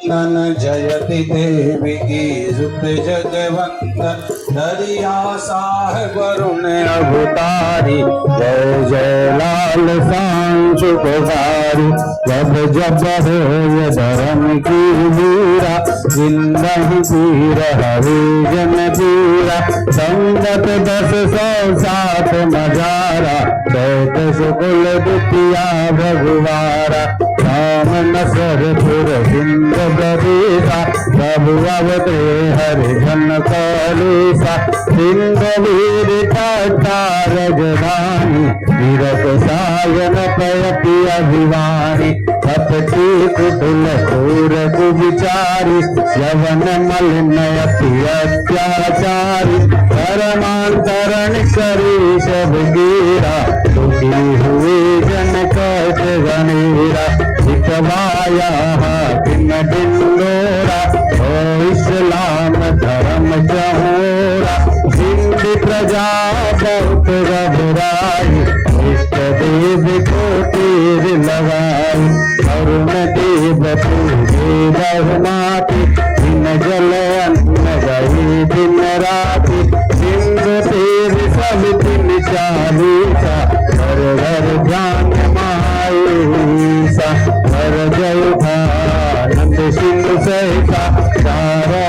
None जयति देवी की सुत जगवंदन दरिया साहेब वरुण अवतारी जय जय लाल सांस पुकारी जब जब हो धर्म की वीरा जिंदगी पीर हरिजन पीरा संगत 10,107 नजारा चैत शुक्ल द्वितीया भगवारा राम नसरपुर सिंध प्रदेशा प्रभु अवते हरिजन कलेसा सिंध वीर राजधानी वीरक सायन पयति अभिवानी कपटी कुटिल क्रूर कुविचारी यवन मलिन अति अत्याचारी परमांतरण शरीष गिरा दुखी हुए जन कट गणेरा सिखवाया दिन डिंडोरा ओ इस्लाम धर्म चहोरा हिंद प्रजा बहुत घबराई इष्ट देव को तीर लगाई अरुण देव पूजे बहुमाती दिन जल अन्न गई दिन राति सिंधु तीर सब दिन चालीसा घर घर ध्यान माईसा घर जय नंद सिंधु सहसा सारा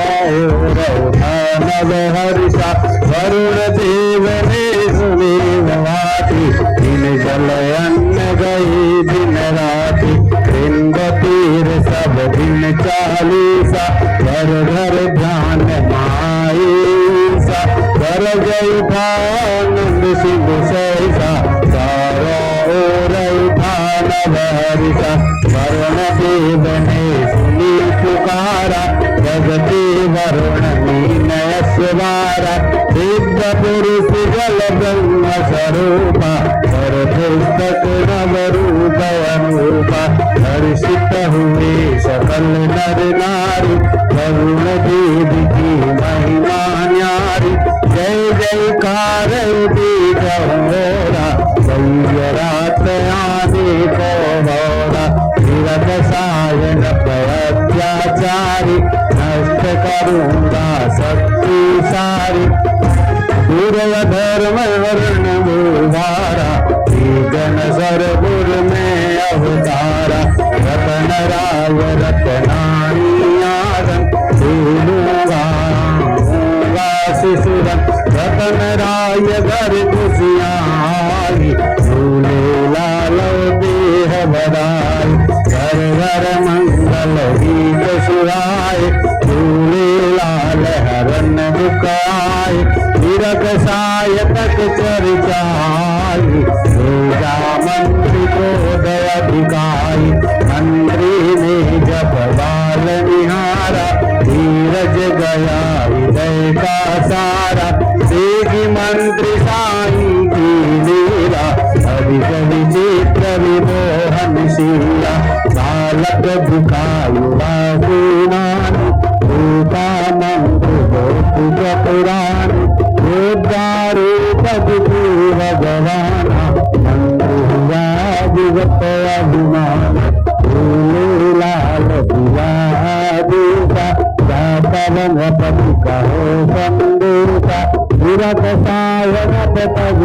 नव हर्षा वरुण देव ने सुनी वाती दिन जल अन्न गई दिन राति सिंधु तीर सब दिन चालीसा घर घर ध्यान माईसा घर जय नंद सिंधु सहसा सारा नव हर्षा वरुण देव ने सुनी पुकारा जगती वरुण मीनय स्वारा दिव्य पुरुष जल ब्रह्म स्वरूपा पर पुस्तक नव रूप अनूपा हर्षित हुए सकल नर नारी वरुण देव की महिमा न्यारी जय जयकार बीज होरा सैय रात आदि को होरा विरत सायन अत्याचारी नष्ट करूंगा शक्ति सारी पूर्व धर्म वर्ण भूभारा जन सरपुर में अवतारा रतन राय रतनानी आदम भूलूंगा शिशुरन रतन राय घर खुशियाँ आई झूले लाल देह बधाई घर घर मंगल गीत सुहाए झूले लाल हरन बुकाए विरक साय तक चर्चाई रोजा मंत्री को दया दिखाई मंत्री ने जब बाल निहारा धीरज गया हृदय का सारा देगी मंत्री साई की लीला अधिक विचित्र विमोहनशीला बालक दुखायुवा सुनानी रूपा मंत्र भौतिक पुराण रूप भगवाना मंत्र हुआ विगत अभिमान लाल विवाह दूता पवन पति कहो संदेशा विरत सायन तब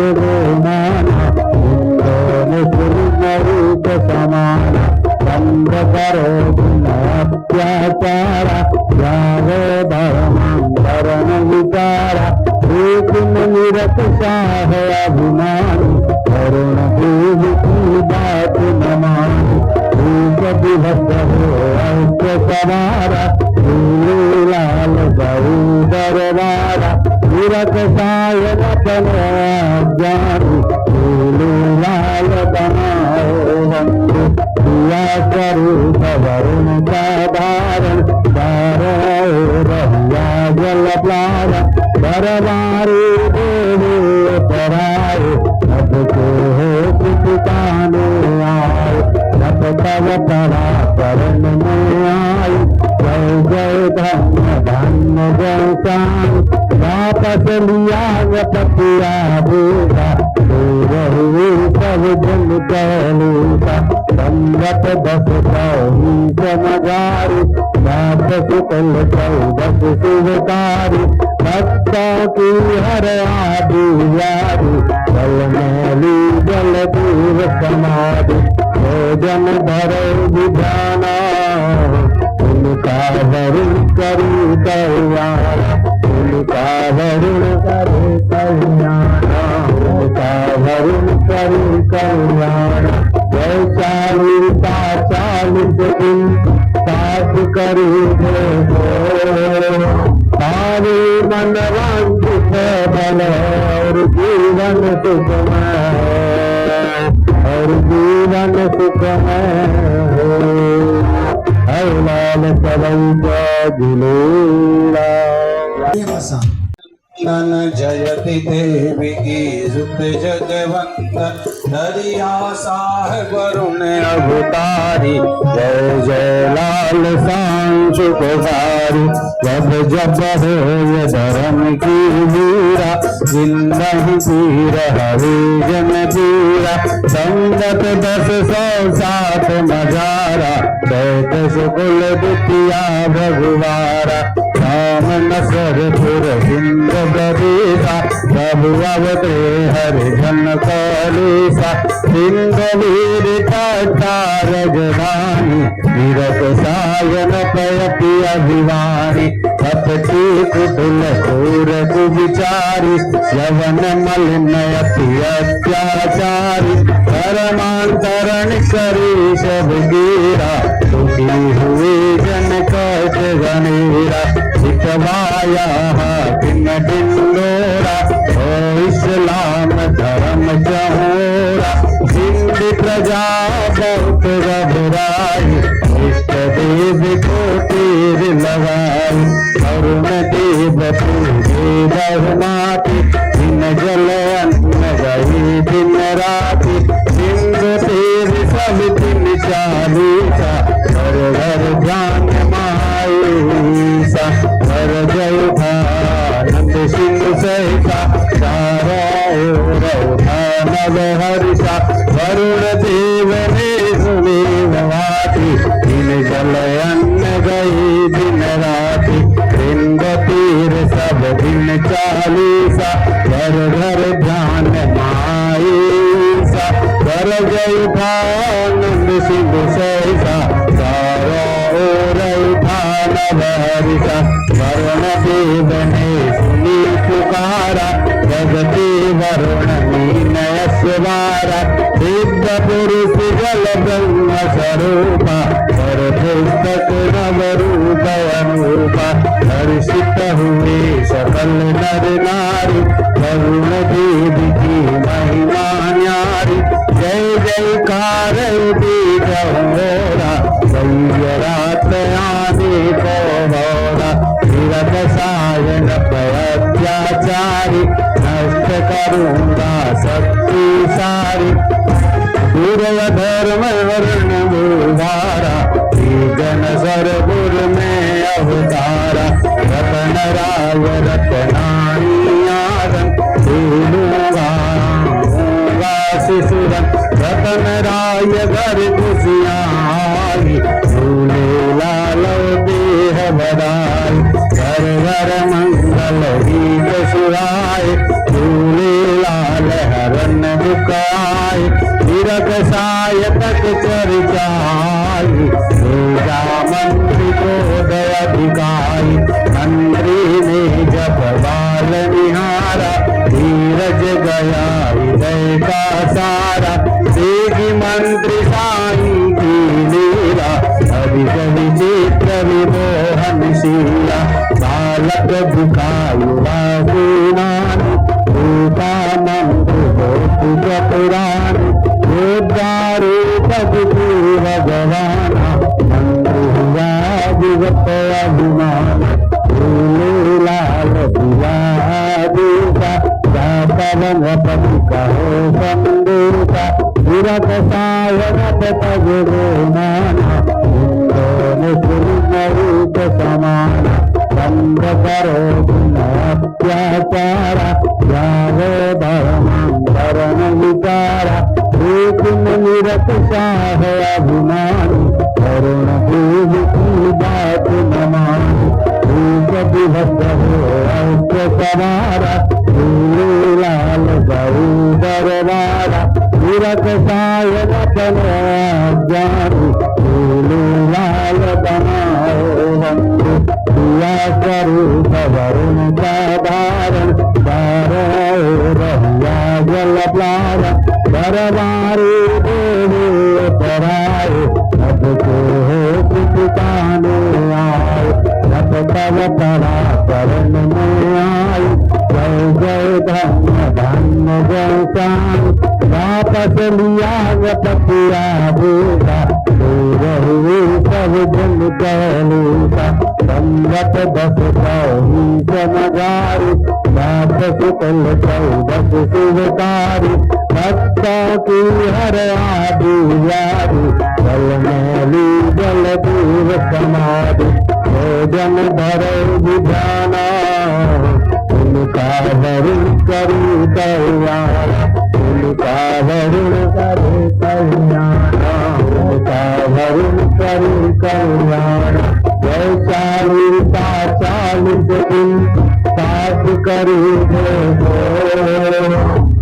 माना रूप समान बंद करो अत्याचारा जागो धर्मांतरण विचारा रूप निरत शाह अभिमानी करुण देव की बात न मानी रूप विभक्त हो ऐसे सवारा लाल गौ दरबारा विरत सायन जानी लाल बनाओ बंधु दिया स्वरूप वरुण का धारण रहिया जल प्लार दरबारी देवे पराए अब को हो पिताने आए तब तब परा करण में आई जय जय धन्य धन्य जय श्याम वापस लिया पतिया भूखा हुए सब जन कहलूका संगत 10 सौ ही समझारी रात शुक्ल चौदस शिवकारी भक्तों की हर आदि यारी जल मैली जल दूर समाधि भोजन धरो विधाना उनका वरुण करी कल्याण उनका वरुण करे कल्याण उनका वरुण करी कल्याण वैशालीता 40 दिन साथ करी सारे मन वांछित बल और जीवन सुखमय और जीवन सुखमय हर लाल सदैव झूलेला नन जयति देवी की जुत जगवंदन दरिया साहेब वरुण अवतारी जय जय लाल सांस पुकारी जब जब हो धर्म की वीरा जिंदगी पीर हरिजन पीरा संगत 10,107 नजारा दैत शुक्ल द्वितीया भगवारा राम नसरपुर सिंध बरीसा प्रभु अवते हरिजन कलेसा सिंध वीर रजधानी वीरत सायन पयति अभिवानी कपटी कुटिल क्रूर कुविचारी यवन मलिन अति अत्याचारी परमांतरण करी सब गिरा दुखी हुए जन कट गनेरा सिखवाया हाकिम ढिंडोरा ओ इस्लाम धर्म चहोरा हिंद प्रजा बहुत घबराई इष्ट देव को तीर लगाई अरुण देव पूजे बहुमाती दिन जल अन्न गई दिन राति सिंधु तीर सब दिन चालीसा घर घर ध्यान माईसा कर जय आनंद सिंधु सहसा सारा नव हर्षा वरुण देव ने सुनी वाती दिन जल अन्न गई दिन राति सिंध तीर सब दिन चालीसा घर घर ध्यान माईसा कर जय आनंद सिंधु सहसा सारा नव हर्षा वरुण देव ने सुनी पुकारा जगती वरुण मीनय स्वारा दिव्य पुरुष जल ब्रह्म स्वरूपा पर पुस्तक नव रूप अनूपा हर्षित हुए सकल नर नारी वरुण देव की महिमा न्यारी जय जयकार बीज होरा रात आने को होरा विरत सायन अत्याचारी नष्ट करूंगा शक्ति सारी पूर्व धर्म वर्ण गुरुवारा जन सरपुर में अवतारा रतन राय रतनारियारन शिशुरन रतन राय घर खुशियाई झूले लाल देह बदाई घर घर मंगल गीत सुहाए झूले लाल हरन बुकाए विरत साय तक चर्चाई पूजा मंत्री को दया दिखाई मंत्री ने जब बाल निहारा धीरज गया हृदय का सारा देगी मंत्री साई की लीला अधिक विचित्र विमोहनशीला बालक दुखायुवा गुणानी रूपा मंत्र भौतिक पुराण रूप भगवाना मंत्र हुआ विगत अभिमान लाल पवन पति कहो संदेशा विरत सायन तगुरु माना रूप समान बंद करो अत्याचारा जागो धर्म विचारा रूप निरत शाह अभिमानी वरुण देव की बात न मानी रूप विभक्त हो ऐसे सवारा झूले लाल गऊ दरबारा तीरथ सायन बनो जानी झूले लाल बनाओ बंधु दिया स्वरूप वरुण का धारण रहिया जल प्लाव दरबारे देवे पराए अब को हो पिताने आए अब तब परा करण में आई जय जय धन्य धन्य जय श्याम वापस लिया पतिया देगा रहुए सब जन कहलेगा संगत 10 ही जनगारी बात सुकल 14 शिवकारी भक्तों की हर आदि यारी जल मैली जल देव समाधि भोजन धरे विधाना उनका वरुण करी कल्याण उनका वरुण करे कल्याण उनका वरुण करी कल्याण जय 40 दिन पाठ करी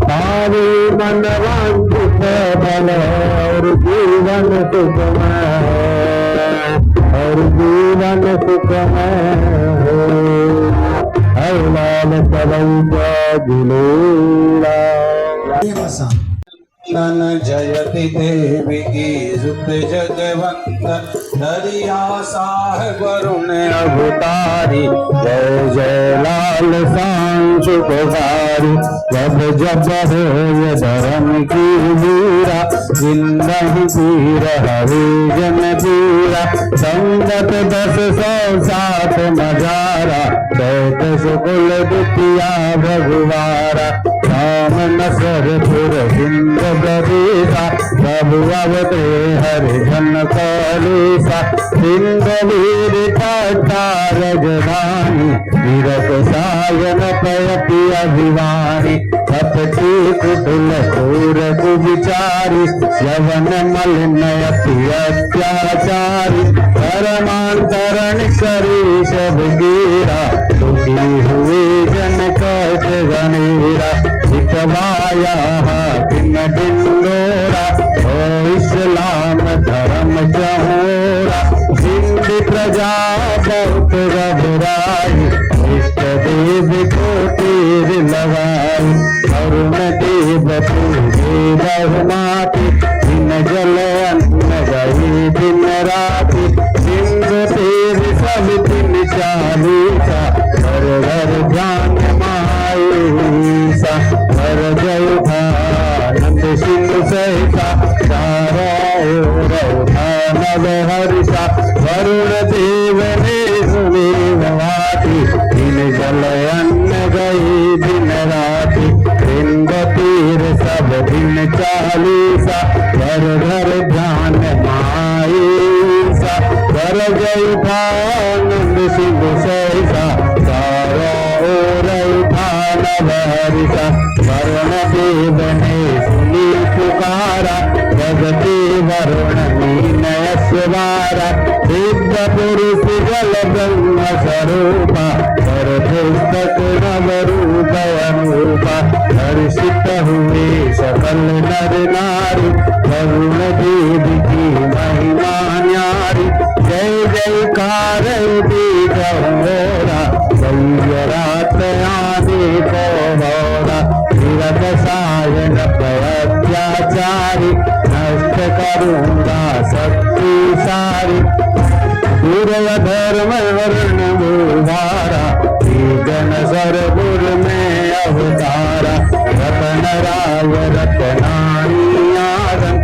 सारे मन वांछित बल और जीवन सुखमय और जीवन सुखमय हर लाल सवै झूलेला नन जयति देवी की सुत जगवंदन दरिया साहेब वरुण अवतारी जय जय लाल सांस पुकारी जब जब हो धर्म की वीरा जिंदगी पीर हरे जन पीरा संगत 10 साथ नजारा दैत सुकुल दुखिया भगवारा राम नसरपुर सिंध प्रदेशा प्रभु अवते हरिजन कलेसा सिंध वीर राजधानी वीरत सायन पयति अभिवानी कपटी कुटुल सूर कुविचारी यवन मलिन अति अत्याचारी परमांतरण करी सब गिरा दुखी हुए जन कट गणेरा इकवाया दिन डिंडोरा ओ इस्लाम धर्म चहोरा हिंद प्रजा बहुत घबराई इष्ट देव को तीर लगाई अरुण देव पूजे बहुमाती दिन जल अन्न गई दिन राति सिंधु तीर सब दिन चालीसा घर घर ध्यान माईसा हर जय आनंद सिंधु सहसा सारा नव हर्षा वरुण देव ने सुनी वाती दिन जल अन्न गई दिन राति सिंधु तीर सब दिन चालीसा घर घर ध्यान माईसा कर जय आनंद सिंधु सहसा सारा हरिषा वरुण देव ने सुनी पुकारा जगते वरुण मीनय स्वारा दिव्य पुरुष जल ब्रह्म स्वरूपा पर पुस्तक नव रूप अनूपा हर्षित हुए सकल नर नारी वरुण देव की महिमा न्यारी जय जयकार बीज मोरा रात आदि को मोरा तीरथ सायन अत्याचारी नष्ट करूंगा शक्ति सारी पूर्व धर्म वर्ण मुहारा जन सरपुर में अवतारा रतन राय रतनानी आदन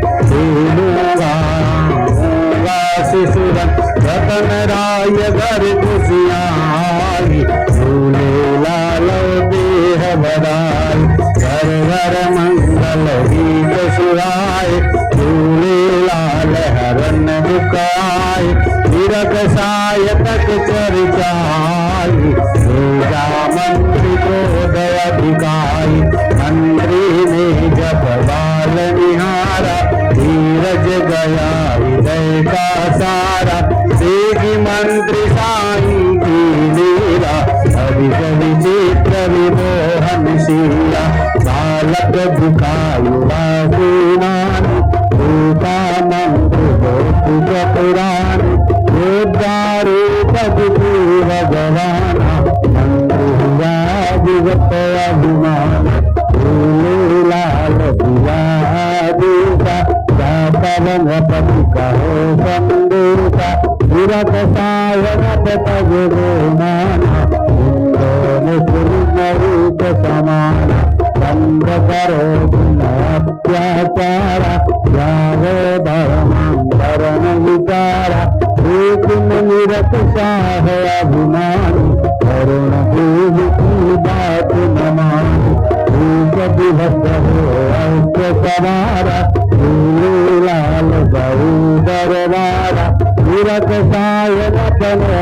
शिशुरन रतन राय घर खुशियाई झूले लाल देह बदाई घर घर मंगल गीत सुहाए झूले लाल हरन बुकाए तीरथ साय तक चर्चाए आई, भेजा मंत्री क्रोध अधिकारी। मंत्री ने जब बाल निहारा, धीरज गया हृदय का सारा। देखी मंत्री साई की लीला, अधिक विचित्र विमोहनशीला। बालक दिखायुवा सेनानी, रूपा मंत्र कौतुक पुराण। रूप भगवाना, मंत्र हुआ जगत अभिमान। लाल दिया दूता, पवन पति कहो संदेशा। विरत सायन तज माना, रूप समाना। बंद करो अत्याचारा, जागो धर्मांतरण विचारा। निरत साह अभिमानी, करुण पूज की बात न मानी। दिवस हो ऐक्य सवारा, लाल बहु दरबारा। विरत सायन तनो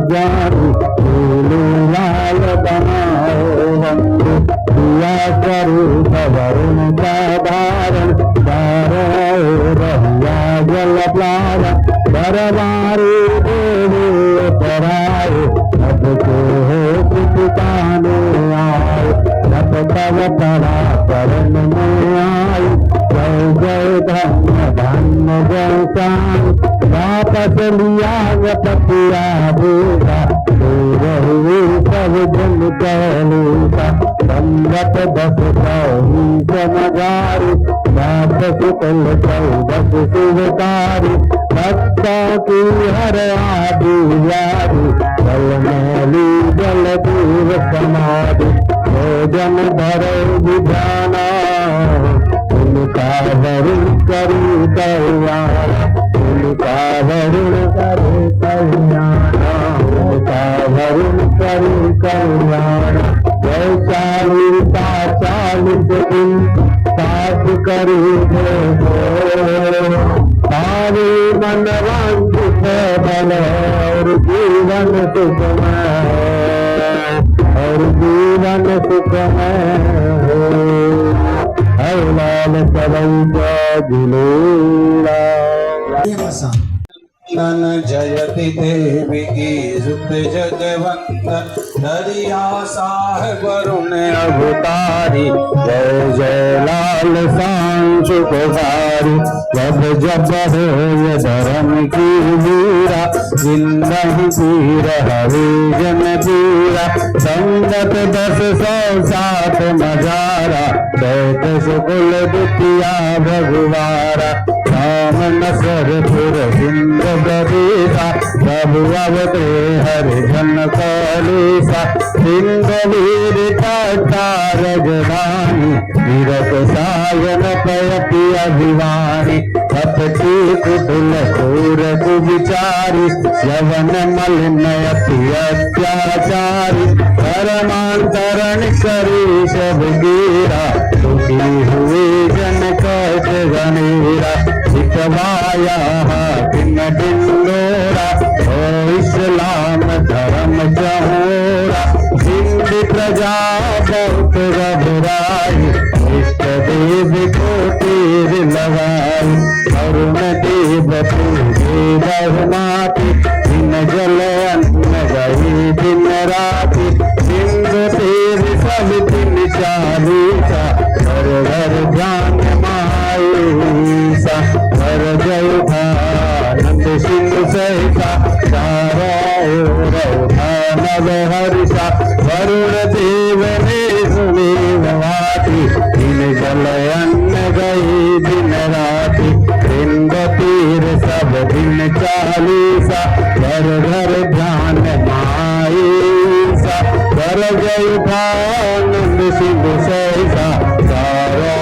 ज्ञानी, लाल बनाओ बंधु। दिया स्वरूप वरुण का धारण, रहिया जल प्लावन। दरबारी देवे पराए, अब को हो पिताने आए। तब तब परा करण में आई, जय जय धन्य धन्य जय श्याम। वापस लिया पतिया भूषा, हुए सब जन कहलूसा। संगत 10 सौ समझारी, बात सुकल 14 शुभकारी। भक्तों की हर आदि यारी, जल मैली जल दूर समाधि। भोजन धरे विधाना, उनका वरुण करी कल्याण। उनका वरुण करे कल्याण, उनका वरुण करी कल्याण। वैशालीता 40 दिन, साथ करी सारे मन वांछित बल। और जीवन सुखमय, और जीवन सुखमय है। लाल सवै जिलेला। नन जयति देवी की सुत जगवंदन। दरिया साह वरुण अवतारी, जय जय लाल सांस पुकारी। जब जब हो धर्म की वीरा, जिंदगी पीर हरे जन पीरा। संगत 10 सौ 7 मजारा, दैत सुकुल दुतिया भगवारा। राम नसर पुर सिंध प्रदेशा, प्रभु अवते हरिजन कलेसा। सिंध वीर तार जवानी, विरत सायन पयति अभिवानी। कपटी कुटिल क्रूर कुविचारी, यवन मलिन अति अत्याचारी। धर्मांतरण करी सब गिरा, दुखी हुए जन कट गनेरा। सिखवाया दिन ढिंडोरा, ओ इस्लाम धर्म चहोरा। हिंद प्रजा बहुत घबराई, इष्ट देव को तीर लगाई। अरुण देव पूजे बहुमाती, दिन जल अन्न गई दिन राति। सिंधु तीर सब दिन चालीसा, घर घर ध्यान माईसा। कर जय नंद सिंधु सहसा, चारा नव हर्षा। वरुण देव ने सुनी वाती, दिन जल अन्न गई दिन राति। सिंधु तीर सब दिन चालीसा, घर घर ध्यान माईसा। कर जय नंद सिंधु सहसा, चारा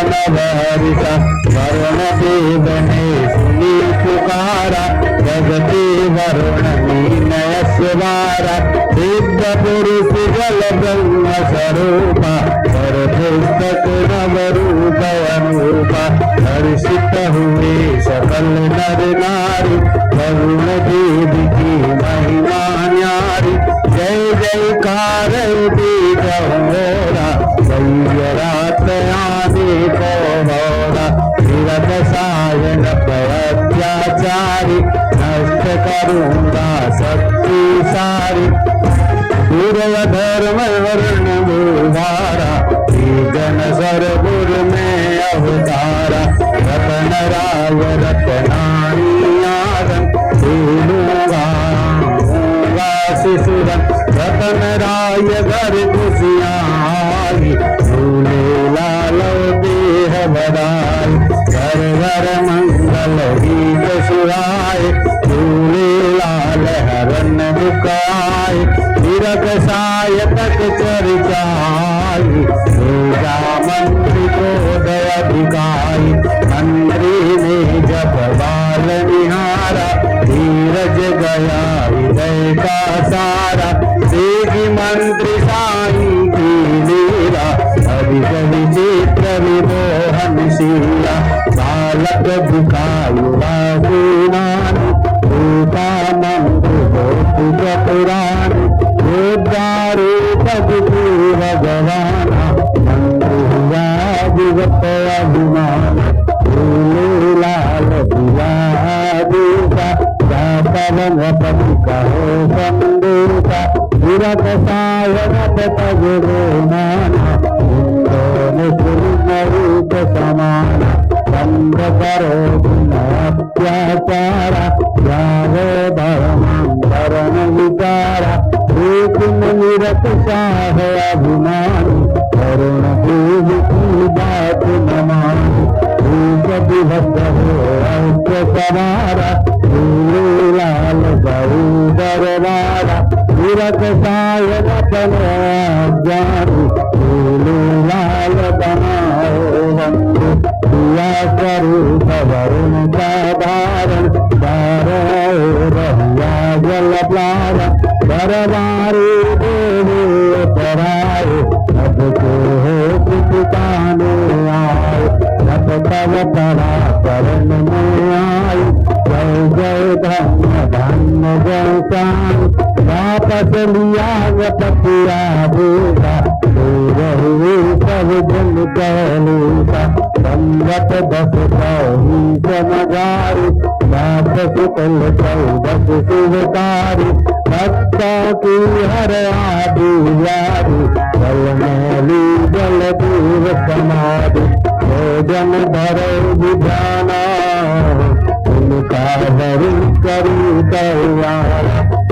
नव हर्षा। वरुण देव ने सुनी पुकारा, जगती वरुण मीनय स्वारा। दिव्य पुरुष जल ब्रह्म स्वरूपा, पर पुस्तक नव रूप अनूपा। हर्षित हुए सकल नर नारी, वरुण देव की महिमा करूंगा सबकी सारी पूर्व धर्म वर्ण गुरुवारा जन सरगुर में अवतारा रतन राय रतनारी आदम भूलूंगा शिशुरन रतन राय घर खुशियाँ आई झूले लाल देह बधाई घर घर मंगल गीत सुहाए झूले लाल हरन दुखाए तीरथ साय तक चर्चाई पूजा मंत्री को दया दिखाई मंत्री ने जब बाल निहारा धीरज गया हृदय का सारा देखी मंत्री साई की लीला अधिक विचित्र विमोहनशीला बालक दिखायुवा गुणान रूपा मंत्र भौतिक पुराण रूप भगवाना मंत्र हुआ विगत अभिमान लाल दिया दूसा पवन पति कहो संदेशा विरत सायन तगुरु माना रूप समाना बंद करो अत्याचारा जागो धर्मांतरण विचारा निरत शाह अभिमानी करुण पूज की बात न मानी विभक्त हो ऐक्य सवारा लाल गौ दरबारा विरत सायन बनो ज्ञानी लाल बनाओ बंधु दिया स्वरूप वरुण का धारण रहिया जल प्लाव दरबारी देवी पराए अब को हो पिताने आए अब तब तरा करण में आई जय जय धन्य धन्य जय श्याम वापस लिया पतिया बेटा रही सब जन कहलूसा संगत दस ही समझारी वापस कल चौदस शिवकारी भक्तों की हर आदि यारी जल मैली जल दूर समाधि भोजन धरे विधाना उनका वरुण करी कल्याण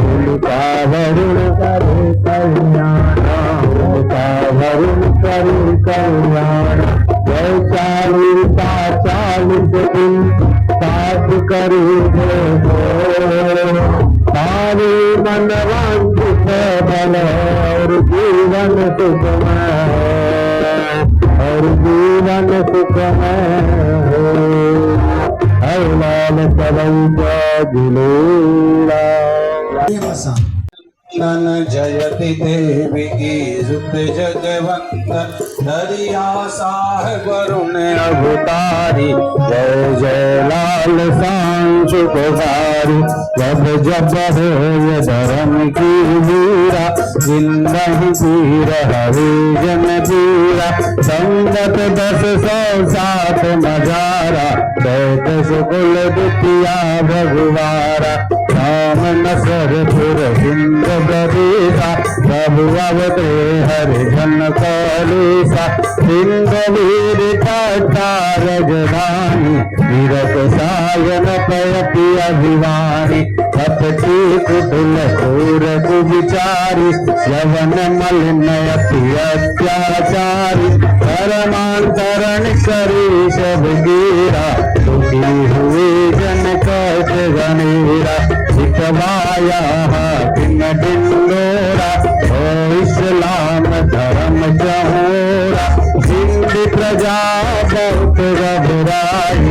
उनका वरुण करे कल्याण उनका वरुण करी कल्याण जय 40 दिन साथ करी सारे मन वांछित बल और जीवन सुखमय और जीवन सुखमय हर लाल सवै जिलेला नन जयति देवी की सुत जगवंदन दरिया साहेब वरुण अवतारी जय जय लाल सांस पुकारी जब जब हो धर्म की वीरा जिंदगी पीर हरे जन पीरा संगत 10,107 नजारा दैत सुकुल दुतिया भगवारा राम नसरपुर सिंध प्रदेशा प्रभु अवते हरिजन कलेसा सिंध वीर राजधानी विरत सायन पयति अभिवानी कपटी कुटिल सूर कुविचारी यवन मलिन अति अत्याचारी परमांतरण करी सब गिरा दुखी हुए जन कट गनेरा सिखवाया दिन डिंडोरा ओ इस्लाम धर्म चहोरा हिंद प्रजा बहुत घबराई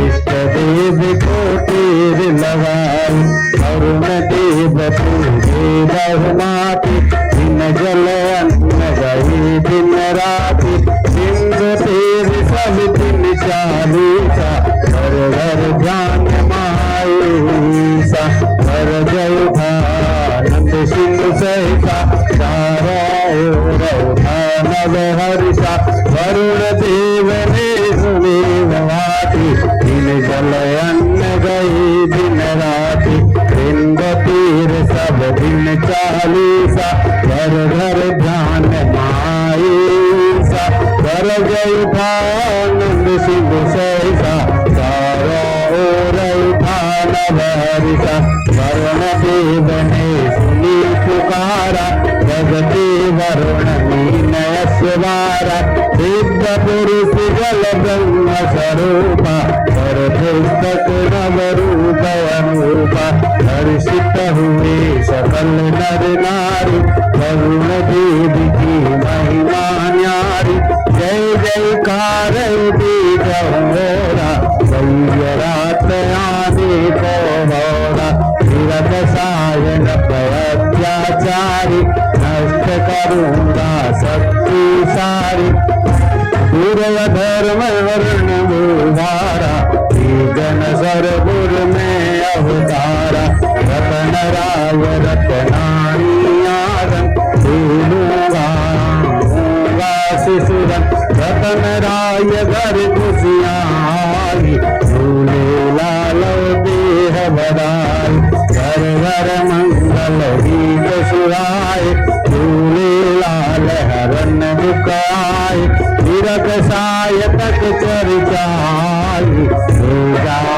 इष्ट देव को तीर लगाई अरुण देव पूजे बहुमाती दिन जल अन्न गई दिन राति सिंधु तीर सब दिन चालीसा घर घर ध्यान माईसा कर जय हर्षित हुए सकल नर नारी, वरुण देव की महिमा न्यारी। जय जयकार बीज होरा, रात आने को होरा। विरत सायन अत्याचारी, नष्ट करूंगा शक्ति सारी। पूर्व धर्म वर्ण मुहारा, जन सरगुर में अवतारा। रतन राय रतनानी आरन, दूंगा शिशुरन। रतन राय घर खुशियाँ आई, झूले लाल देह बधाई। घर घर मंगल गीत सुहाए, झूले लाल हरन मुकाए। विरत साय तक चर्चाई,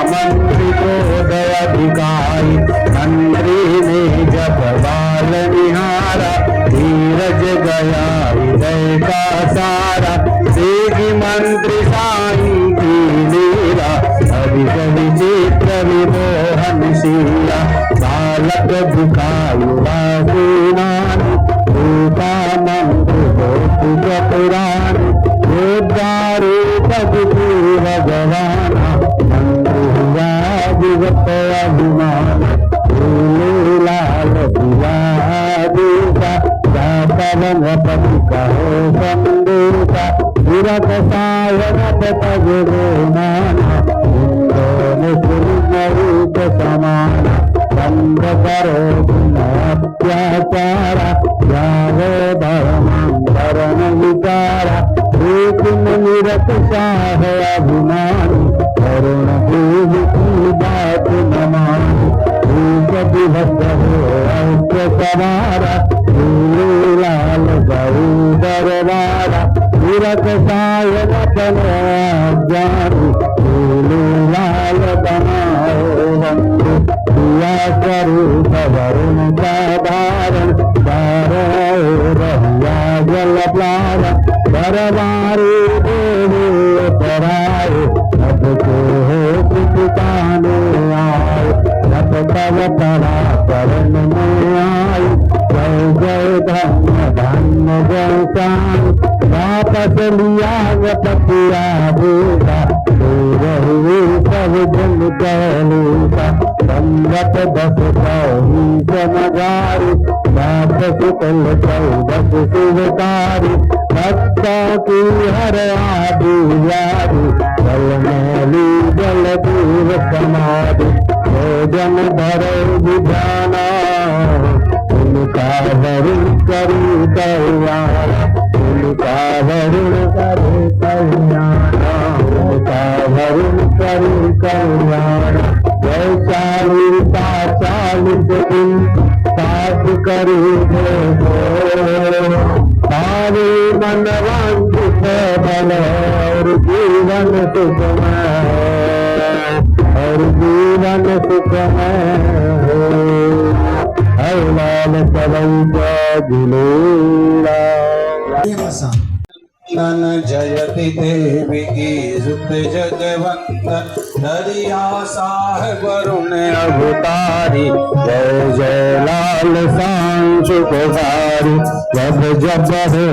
मंत्री को दया दिखाई। मंत्री ने जब बाल निहारा, धीरज गया हृदय का सारा। देखी मंत्री साई की लीला, अधिक विचित्र विमोहनशीला। बालक दिखायुआ गुणान, रूपा मंत्र कौतुक पुराण। रूप भगवाना, विगत अभिमान। लाल दिया दूता, पवन पति कहो संदूता। विरत सायन तज माना, रूप समाना। बंद करो अत्याचारा, जागो धर्मांतरण विचारा। निरत शाह अभिमानी, करुण देव की बात न मानी। रूप विभक्त हो ऐक्य सवारा, लाल गौ दरबारा। विरत सायन तनो ज्ञानी, लाल बनाओ बंधु। दिया स्वरूप वरुण का धारण, रहिया जल प्लावन। दरबारी देवे पराए, अब को हो पिताने आए। रब तब परा करण में आई, जय जय धन्य धन्य जय श्याम। वापस लिया पतिया बेटा, रहुए सब जन कहलूटा। संगत 10 सौ समझारी, वापस कल 14 शिवकारी। भक्तों की हर आदि यारी, जल मैली जल दूर समाधि। भोजन धरे विधाना, उनका वरुण करी कल्याण। उनका वरुण करी कल्याण, उनका वरुण करी कल्याण। वैशालीता 40 दिन, साथ करी सारे मन वांछित बल। और जीवन सुखमय, और जीवन सुखमय। हर लाल सवै जिलेला। नन जयति देवी गीत जगवंदन। दरिया साहेब वरुण अवतारी, जय जय लाल सांस पुकारी। जब जब हो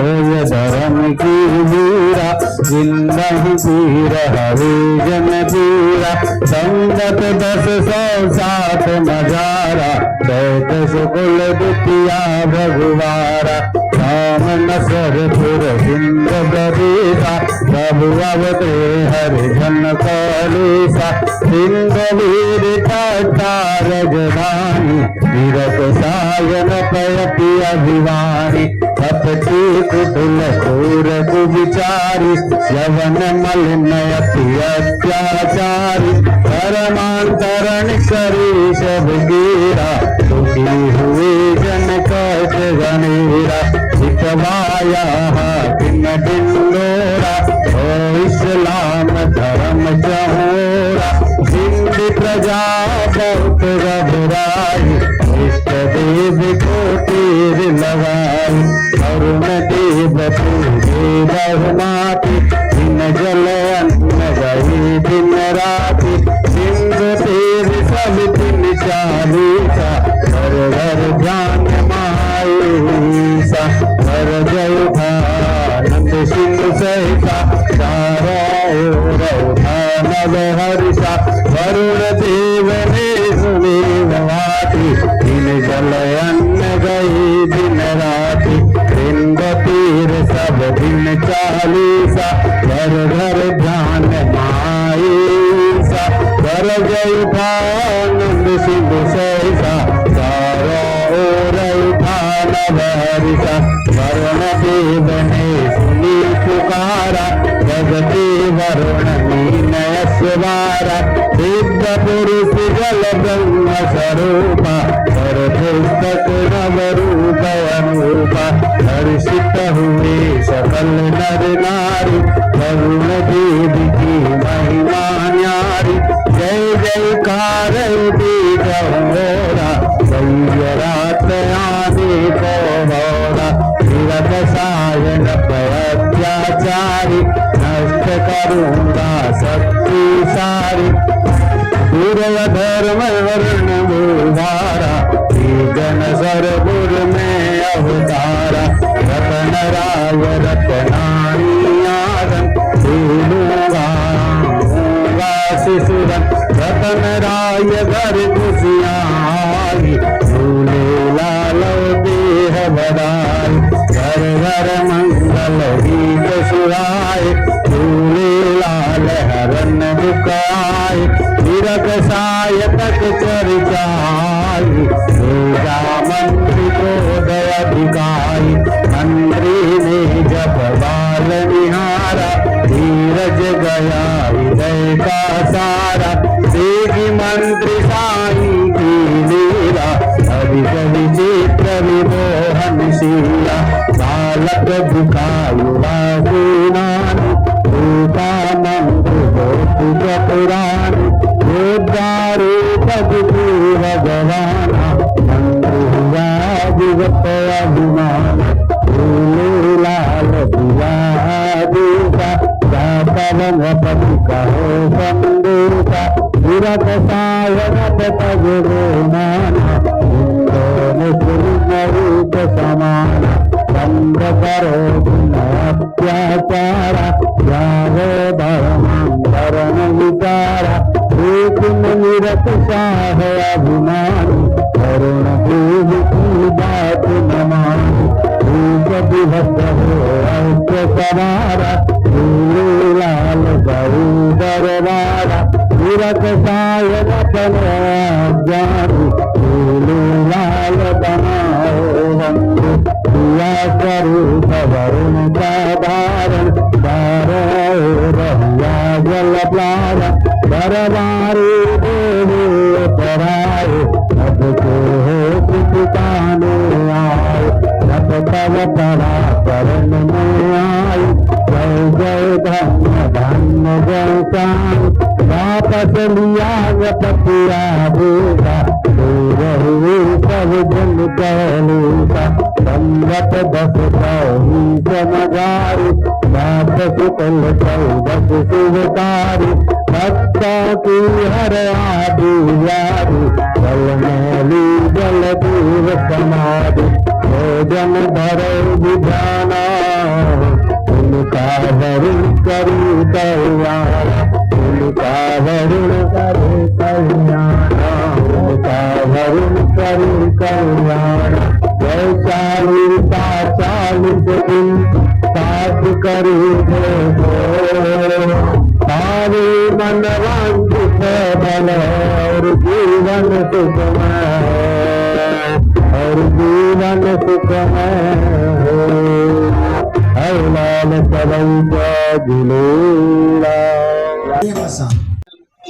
धर्म की वीरा, जिंदगी पीर हरिजन पीरा। संगत 10 सौ 7 नजारा, दैत सुकुल दुतिया भगवारा। राम नसरपुर सिंध बरीसा, प्रभु अवते हरिजन कलेसा। सिंध वीर ठार जवानी, विरत सायन पयति अभिवानी। कपटी कुटिल क्रूर कुविचारी, यवन मलिन अति अत्याचारी। धर्मांतरण करी सब गिरा, दुखी हुए जन कट गनेरा। सिखवाया हाकिम ढिंडोरा, ओ इस्लाम धर्म चहोरा। सिंध प्रजा बहुत घबराई, इष्ट देव को तीर लगाई। अरुण देव पूजे बहुमाती, दिन जल अन्न गई दिन राति। सिंध तीर सब दिन चालीसा, चालीसा घर घर ध्यान माईसा कर जय आनंद सिंधु सहसा चारों ओर उठान बहरिसा वरुण देव ने सुनी पुकारा जगते वरुण मीनय स्वारा दिव्य पुरुष जल ब्रह्म स्वरूपा कर पुस्तक नव रूप अनूपा हर्षित हुए सकल नर नारी वरुण देव की महिमा न्यारी जय जयकार बीज होरा रात आदि को होरा विरत सायन अत्याचारी नष्ट करूंगा शक्ति सारी पूर्व धर्म वर्ण मुहारा जन सरपुर में अवतारा रतन राय रतनारियारन भूलूंगा शिशुरन रतन राय घर खुशियाई झूले लाल देह बधाई घर घर मंगल गीत सुहाए झूले लाल हरन दुखाए विरत साय तक चर्चाई पूजा मंत्री को दयाधिकारी मंत्री ने जब बाल निहारा धीरज गया हृदय का सारा देगी मंत्री साई की लीला अधिक विचित्र विमोहनशीला बालक दुखायुवा गुणान रूपा मंत्र कौतुक पुराण रूप भगवाना मंत्रुआ विगत अभिमान लाल दिया दूता पवन पति कहो बंदूका विरत सायन तगुरु माना रूप समाना चंद्र करो अत्याचारा जागो धर्मांतरण विचारा निरत साह अभिमानी करुण पूज की बात न मानी रूप विभक्त हो अष्ट सवारा लाल गौ दरबारा विरत सायन तनो ज्ञानी लाल बनाओ बंधु दिया स्वरूप वरुण का धारण दारो रहिया जल प्लारा दरबारी देवी पराए अब को हो पिताने आए जब तब परा करण में आई जय जय धन्य धन्य जय श्याम वापस लिया पतिया बेटा रही सब जन कहलूता संगत दस ही समझारी वापस कल दस शिवकारी भक्तों की हर आदि यारी जल मैली जल दूर समाधि भोजन धरे विधाना उनका वरुण करी कल्याण उनका वरुण करे कल्याण उनका वरुण करी कल्याण जय 40 दिन साथ करी सारे मन वांछित बल और जीवन सुखमय और जीवन सुखमय हर लाल सदैव झूलेला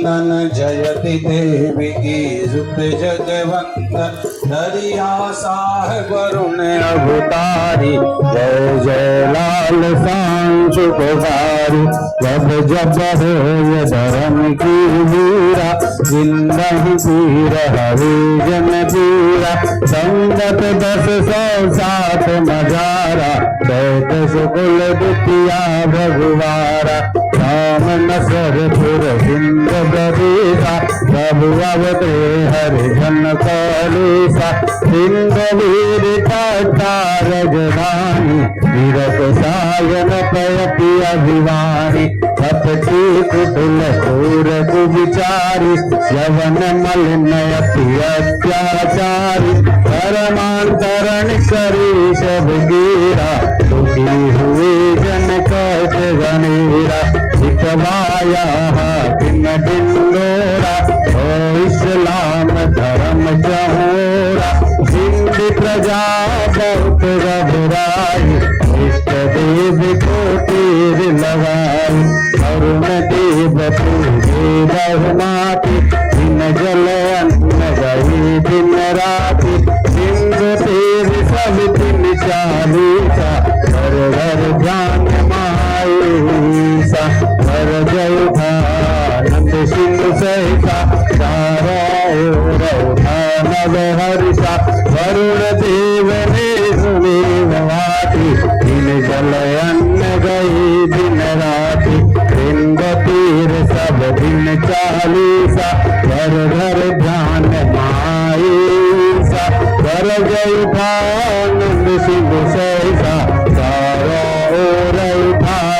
नन जयति देवी की सुत जगवंदन दरिया साहेब वरुण अवतारी जय जय लाल सांस पुकारी जब जब हो धर्म की वीरा जिंदगी पीर हरिजन पीरा संगत 10,107 नजारा दैत सुकुल द्वितीया भगवारा राम नसरपुर सिंध बदीसा प्रभु अवते हरिजन कलेसा सिंध वीर रजधानी विरत सायन पयति अभिवानी कपटी कुटुल सूर कुविचारी यवन मलिन अति अत्याचारी धर्मांतरण करी सब गिरा दुखी हुए जन बड़ी प्रजा बहुत घबराई, इष्ट देव को तीर लगाई। अरुण देव पूजे बहुमाती, दिन जल अन्न गई दिन राति। सिंधु तीर सब दिन चालीसा, घर घर ध्यान माईसा। घर जय नंद सिंधु सहिता, चारों ओर नव हर्षा। वरुण देव ने सुनी वाटी, दिन जल अन्न गई दिन राति। सिंधु तीर सब दिन चालीसा, घर घर ध्यान माईसा। घर जय नंद सिंधु सहिता, चारों ओर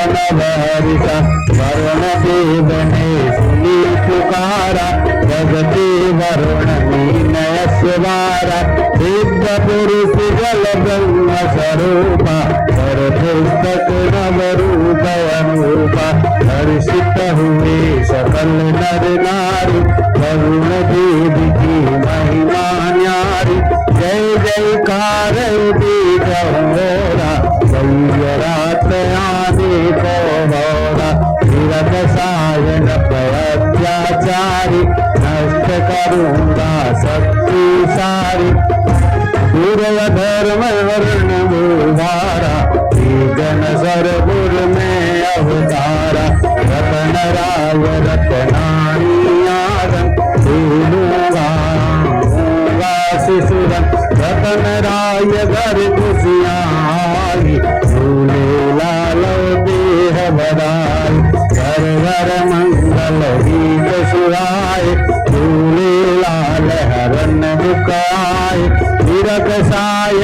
नव हर्षा। वरुण देव ने सुनी पुकारा, जगति वरुण मीनय स्वारा। दिव्य पुरुष जल ब्रह्म स्वरूपा, कर पुस्तक नव रूप अनूपा। हर्षित हुए सकल नर नारी, वरुण देव की महिमा न्यारी। जय जयकार बीज होरा, रात आदि को होरा। तीरथ सायन अत्याचारी, नष्ट करूंगा शक्ति सारी। धर्म वर्ण मुहारा, जन सरगुर में अवतारा। रतन राय रतनाई आदन, दूंगा शिशुरन। रतन राय घर खुशियाँ आई, झूले लालो देह बधाई। घर घर मंगल गीत सुहाए, झूले लाल हरन मुकाए। तीरथ साय